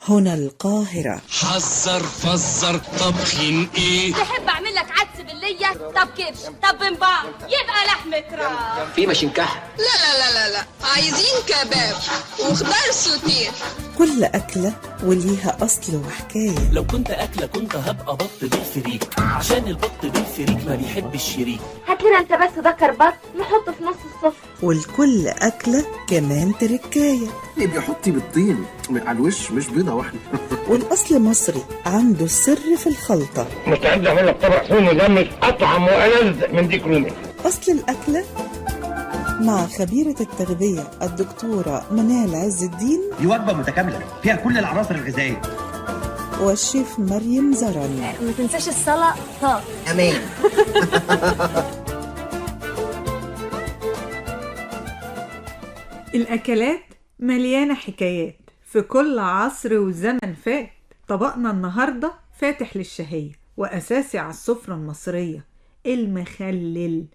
هنا القاهرة. حذر فزر طبخين ايه؟ تحب اعمل لك عدس بالليه؟ طب كبش، طب بنبار، يبقى لحمة راس. في مشنكح؟ لا عايزين كباب وخضار سوتيه. كل أكلة وليها أصل وحكاية. لو كنت أكلة كنت هبقى بط بالفريك، عشان البط بالفريك ما بيحب الشريك. هات لنا انت بس ذكر بط نحطه في نص الصف. والكل أكلة كمان تركاية. اللي بيحطي بالطين على الوش مش بيضة واحدة. والأصل مصري عنده السر في الخلطة. مستعد اعمل لك طبق فول مدمس اطعم والذ من ديك رومي. أصل الأكلة مع خبيرة التغذية الدكتورة منال عز الدين. دي وجبة متكاملة فيها كل العناصر الغذائية. والشيف مريم زرن. ما تنساش السلطة. أمان. الأكلات مليانة حكايات في كل عصر وزمن فات. طبقنا النهاردة فاتح للشهية وأساسي على السفرة المصرية، المخلل.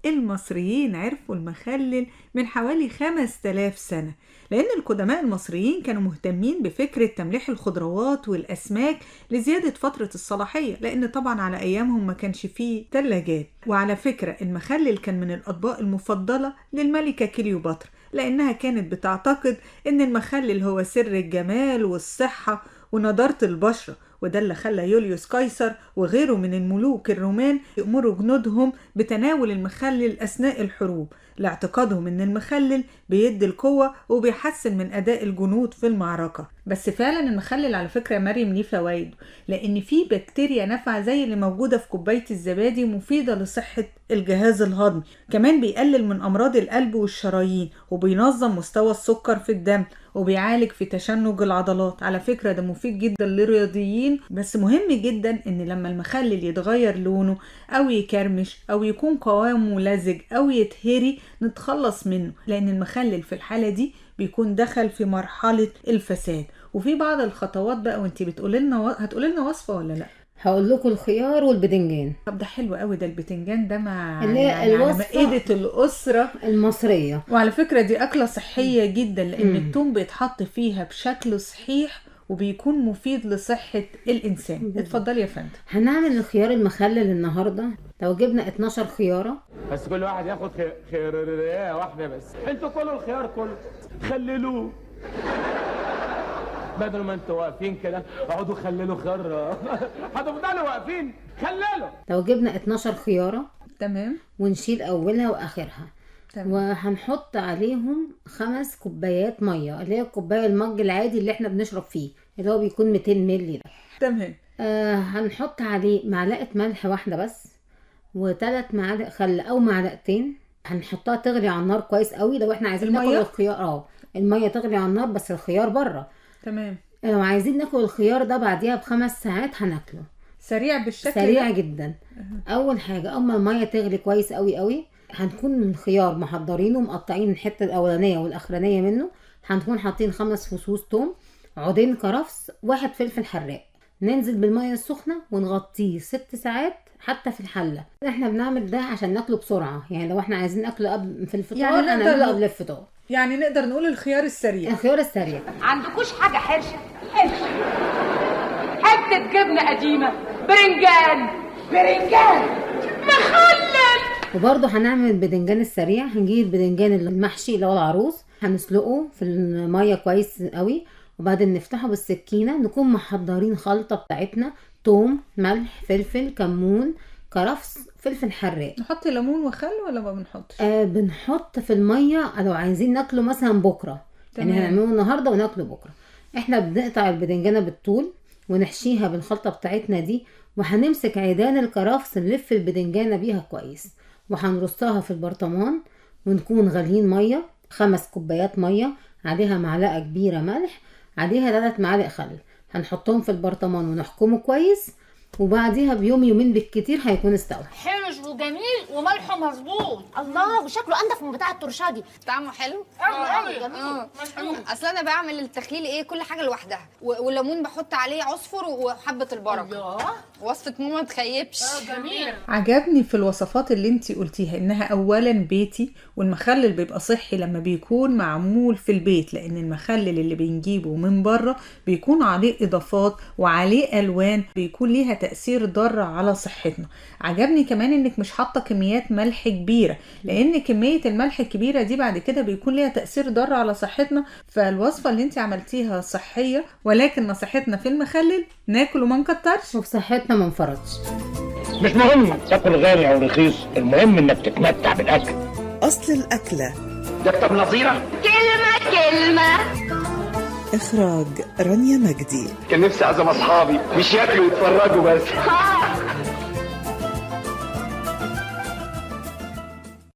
المصريين عرفوا المخلل من حوالي 5000 سنة، لأن القدماء المصريين كانوا مهتمين بفكرة تمليح الخضروات والأسماك لزيادة فترة الصلاحية، لأن طبعا على أيامهم ما كانش فيه تلاجات. وعلى فكرة المخلل كان من الأطباق المفضلة للملكة كليوباترا، لأنها كانت بتعتقد أن المخلل هو سر الجمال والصحة ونضارة البشرة، وده اللي خلى يوليوس قيصر وغيره من الملوك الرومان يأمروا جنودهم بتناول المخلل أثناء الحروب، لاعتقادهم ان المخلل بيدي القوة وبيحسن من أداء الجنود في المعركة. بس فعلا المخلل على فكرة مريم ليه فوائد، لأن فيه بكتيريا نافعة زي اللي موجودة في كوباية الزبادي مفيدة لصحة الجهاز الهضمي. كمان بيقلل من أمراض القلب والشرايين، وبينظم مستوى السكر في الدم، وبيعالج في تشنج العضلات. على فكرة ده مفيد جدا للرياضيين. بس مهم جدا ان لما المخلل يتغير لونه او يكرمش او يكون قوامه لزج او يتهري نتخلص منه، لان المخلل في الحالة دي بيكون دخل في مرحلة الفساد. وفي بعض الخطوات بقى، وانتي هتقولي لنا وصفة ولا لا؟ هقول لكم الخيار والبدنجان. طب ده حلو قوي، ده البتنجان ده مع يعني على مائدة الأسرة المصرية. وعلى فكرة دي أكلة صحية جدا، لأن الثوم بيتحط فيها بشكل صحيح وبيكون مفيد لصحة الإنسان. اتفضلي يا فندم. هنعمل الخيار المخلل النهاردة. لو جبنا 12 خيارة، بس كل واحد ياخد خيارية واحدة بس. انتوا كلوا الخيار كله خللوه، بدل ما انتوا واقفين كده اقعدوا خللوا خيار. هتفضلوا واقفين خللوا. لو جبنا 12 خيارة تمام، ونشيل أولها وآخرها. تمام. وهنحط عليهم 5 كوبايات مية، اللي هي الكوباية المج العادي اللي احنا بنشرب فيه، اللي هو بيكون 200 مللي ده. تمام. هنحط عليه معلقة ملح واحدة بس، و3 معالق خل أو معلقتين. هنحطها تغلي على النار كويس قوي. لو احنا عايزين ناكل الخيار المية تغلي على النار، بس الخيار بره. تمام. لو عايزين ناكل الخيار ده بعديها ب5 ساعات هناكله سريع بالشكل سريع جدا. اول حاجه اما الميه تغلي كويس قوي قوي، هنكون الخيار محضرينه ومقطعين الحته الاولانيه والاخرانيه منه. هنكون حاطين 5 فصوص توم، عودين كرفس، 1 فلفل حراق. ننزل بالميه السخنه ونغطيه 6 ساعات حتى في الحله. احنا بنعمل ده عشان ناكله بسرعه، يعني لو احنا عايزين ناكله قبل في الفطار يعني هنعمله قبل الفطار. يعني نقدر نقول الخيار السريع. الخيار السريع. عندكوش حاجة حرشة؟ حتة جبنة قديمة، برنجان مخلل. وبرضه هنعمل البدنجان السريع. هنجيب البدنجان المحشي اللي هو العروس، هنسلقه في الميه كويس قوي، وبعدين نفتحه بالسكينه. نكون محضرين خلطه بتاعتنا: توم، ملح، فلفل، كمون، كرفس، فلفل حراق. نحط ليمون وخل ولا ما بنحطش؟ بنحط في الميه لو عايزين ناكله مثلا بكره. تمام. يعني هنعمله النهارده وناكله بكره. احنا بنقطع البدنجانه بالطول ونحشيها بالخلطه بتاعتنا دي، وهنمسك عيدان الكرفس نلف البدنجانه بيها كويس، وهنرصها في البرطمان. ونكون غاليين ميه، 5 كوبايات ميه، عليها معلقه كبيره ملح، عليها 3 معالق خل. هنحطهم في البرطمان ونحكمه كويس، وبعديها بيوم يومين بالكتير هيكون استوى. حلو مقرمش وجميل وملحه مظبوط. الله، وشكله انضف من بتاع الترشادي. طعمه حلو قوي. اصل انا بعمل التخليل ايه كل حاجه لوحدها، والليمون بحط عليه عصفر وحبه البركه. وصفه ماما ما تخيبش. جميل. عجبني في الوصفات اللي انتي قلتيها انها اولا بيتي، والمخلل بيبقى صحي لما بيكون معمول في البيت، لان المخلل اللي بنجيبه من بره بيكون عليه اضافات وعليه الوان بيكون ليها تأثير ضار على صحتنا. عجبني كمان انك مش حاطه كميات ملح كبيره، لان كميه الملح الكبيره دي بعد كده بيكون ليها تأثير ضار على صحتنا. فالوصفه اللي انتي عملتيها صحيه، ولكن نصيحتنا في المخلل ناكل وما نكترش، وفي صحتنا ما نفرطش. مش مهم تاكل غالي او رخيص، المهم انك تتمتع بالاكل. أصل الأكلة. دكتور نظيره كلمة. إخراج رانيا مجدي. كان نفسي اعزم اصحابي مش ياكلوا ويتفرجوا بس.